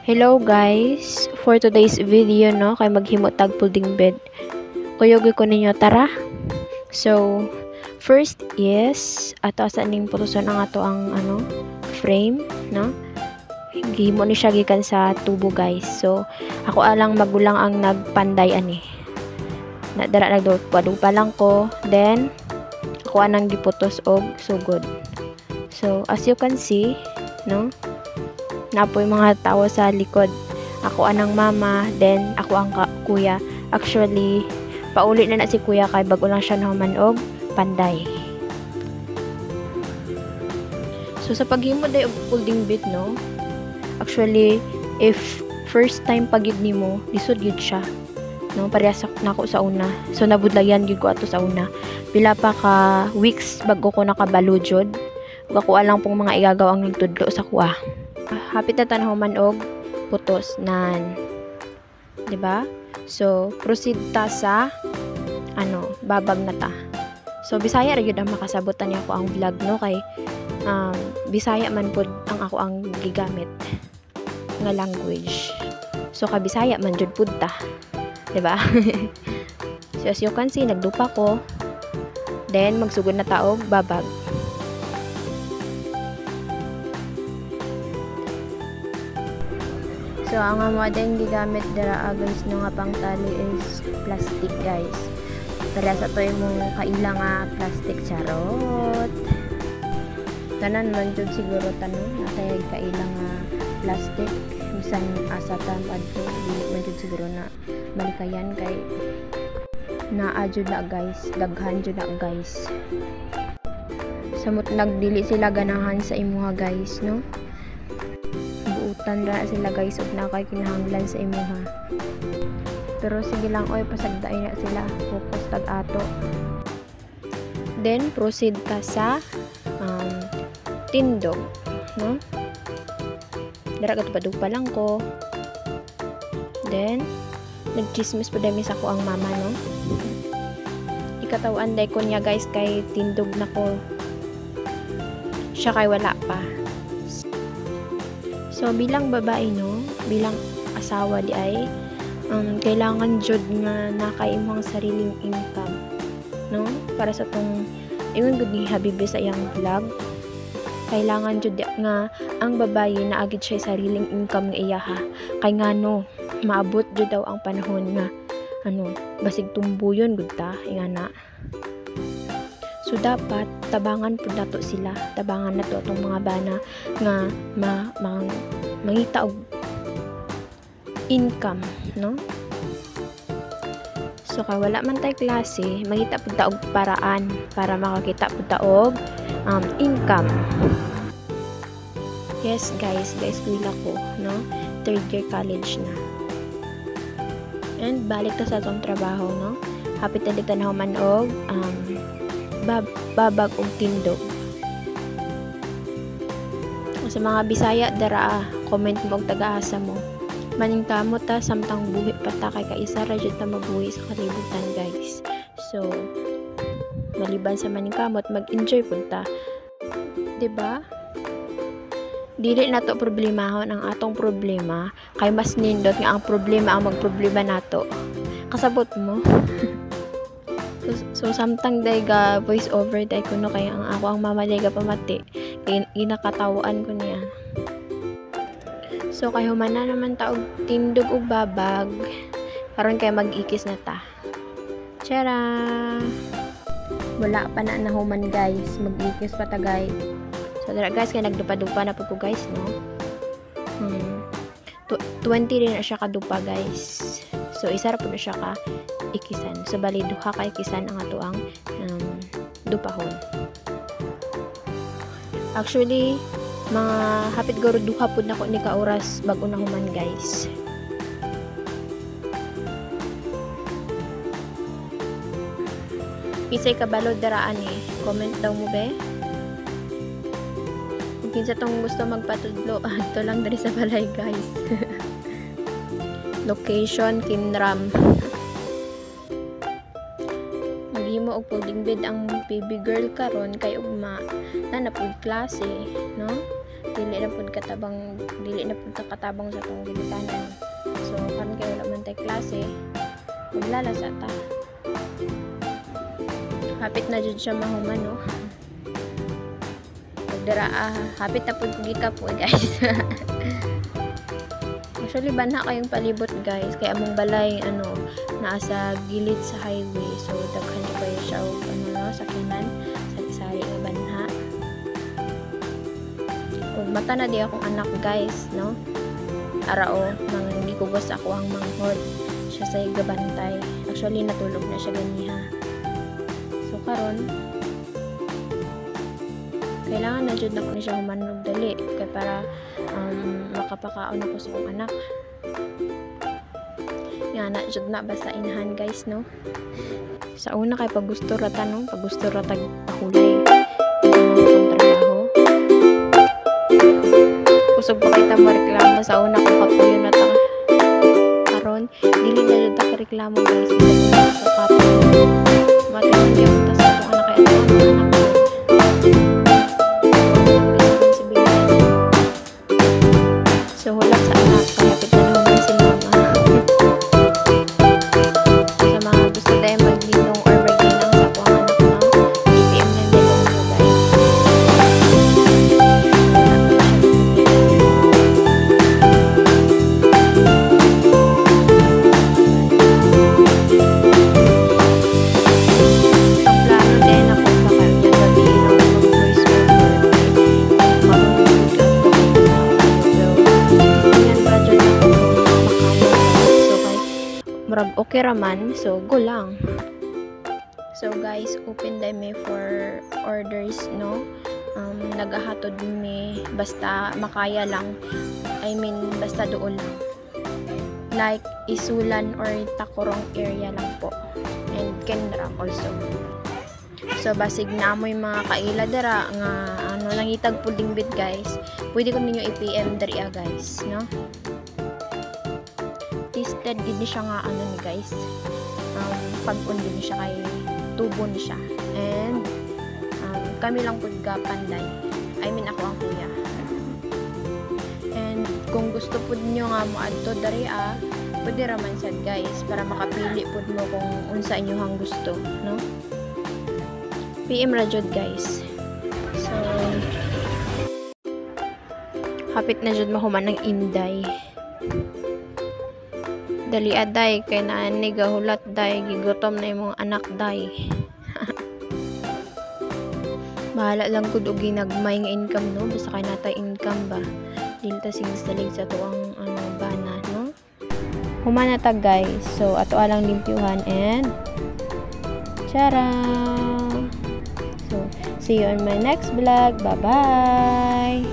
Hello guys, for today's video no, kay maghimo tag folding bed. Kuyogi ko ninyo tara. So, first is ato sa ning putuson ang ato ang frame no. Gihimo ni siya gikan sa tubo guys. So, ako alang magulang ang nagpanday ani. Na dara nagdupa lang ko, then ako anang giputos og sugod. So, as you can see, no? Napoy mga tao sa likod. Ako anang mama, then ako ang kuya. Actually, paulit na si kuya kay bago lang siya nahuman og panday. So sa paghimo day og folding bed no. Actually, if first time pagid nimo, lisod gyud siya. No, parehas nako sa una. So nabudlayan gyud ko ato sa una. Pila pa ka weeks bago ko nakabalo jud. Ako alang pong mga igagaw ang nagtudlo sa kuha. Hapit na tanahuman og putos nan, diba? So proceed ta sa babag na ta. So Bisaya ra gyud ang makasabutan niya ko ang vlog no kay Bisaya man pud ang ako ang gigamit nga language. So ka Bisaya man jud pud ta, diba? So as you can see, nagdupa ko, then magsugod na ta og babag. So, ang amo din gigamit dira guys no nga pang tali is plastic guys. Para sa to imong kaila nga plastic charot. Tanan man jud siguro tanong natay kaila nga plastic bisan asa ta adto dili man jud siguro na malikayan kay naa jud na guys, daghan jud na guys. Samot nagdili sila ganahan sa imuha guys no. Tanda sila guys ug nakay kinahanglan sa imuha. Pero sige lang oy, pasagday na sila, focus tag ato. Then proceed ta sa tindog no. Dara gatupadugpa lang ko. Then nagchismis pa dami sa ko ang mama no. Ikatawan day ko niya guys kay tindog na ko. Siya kay wala pa. So bilang babae no, bilang asawa di ay kailangan jud nga nakaimong sariling income no para sa tong ingon gud ni habibi sa iyang vlog. Kailangan jud nga ang babae naagid siya sariling income nga iyaha kay ngano maabot jud daw ang panahon nga basig tumbuyon gud ta ingana. So dapat tabangan pud nato sila, tabangan nato atong mga bana nga mangita og income no. So kay wala man tay klase, mangita pud ta og paraan para makakita pud ta og income. Yes guys kuila ko no, third year college na. And balik ta sa atong trabaho no. Hapit na dito na man og babag og tindog. Sa mga Bisaya dara comment mo og taga-asa mo. Maning tamo ta samtang buhi pa ta kay kaisa ra jud ta mabuhi sa kalibutan guys. So maliban sa maning kamot mag-enjoy pud ta. Diba? Dili nato problemahon ang atong problema kay mas nindot nga ang problema ang magproblema nato. Kasabot mo. So samtang dayga voice over day kuno kay ang ako ang mama dayga pamati ginakatawaan ko niya. So kay humana naman ta og tindog ug babag karon kay mag-ikis na ta. Tara. Wala pa na nahuman guys, mag-ikis pa ta guys. So dara guys kay nagdupa-dupa na pud ko guys no. 20 din na siya kadupa guys. So isa ra pud na siya ka ikisan. So bali duha ka ikisan ang ato ang dupahon. Actually mga hapit garo duha pud nako ni ka oras bago na human guys. Isay kabalo dara ani, comment daw mo be. Kung kinsa tong gusto magpatudlo, adto lang diri sa balay guys. Location Kinram. Maghimo og folding bed ang baby girl karon kay ugma na pud klase no. dili na pud katabang sa tong gilitanan. So karon kay wala man tay klase, maglalasa ta. Hapit na jud siya mahuman, no. Pagdara hapit na pud gika po, guys. Actually banha kayong palibot, guys, kay among balay naa sa gilid sa highway, so daghan kayo siya og sakyanan sari-sari nga banha. Ug mata na di akong anak, guys, no. Arao nang gikugos ako ang manghod siya sa gabantay. Actually natulog na siya ganiha. So karon kailangan na jud nako ni siya humanog dali kay para makapakaon ako sa akong anak. Nga na jud na basta inahan, guys, no. Sa una kay pag gusto ra tag pahulay itong trabaho. Usog pa kita mo reklamo sa una ko kapuyo na ta. Karon dili na jud ta reklamo, guys, sa kapuyo. Mataon gyud ta sa akong anak kay anak. So hulat sa anak kaya kita naman si mama. Sa mga gusto tayo maglinong or maglinang sa akong anak, no, i-PM na din mo, guys. Okay raman, so go lang. So guys, open day me for orders, no. Nagahatod me basta makaya lang, I mean basta doon lang, like Isulan or Tacorong area lang po, and Kendra also. So basig na mo yung mga kaila dara nga nangitag pudding bit, guys, pwede ko ninyo i-PM dari guys, no. Tasted din siya nga ni guys, pag-on din siya kay tubo ni siya, and kami lang pud ga panday, I mean ako ang kuya. And kung gusto pud nyo nga mo adto dari pwede raman sad, guys, para makapili pud mo kung unsa inyohang gusto, no. PM ra jud, guys. So hapit na jud mahuman ng Inday. Dali aday kay naani gahulat day, gigutom na imong anak day. Bahala lang gud og ginagmay nga income, no, basta kay natay income ba, dili ta singsalig sa tuang bana, no. Humana ta, guys, so ato alang limpyuhan and tara. So see you on my next vlog. Bye bye.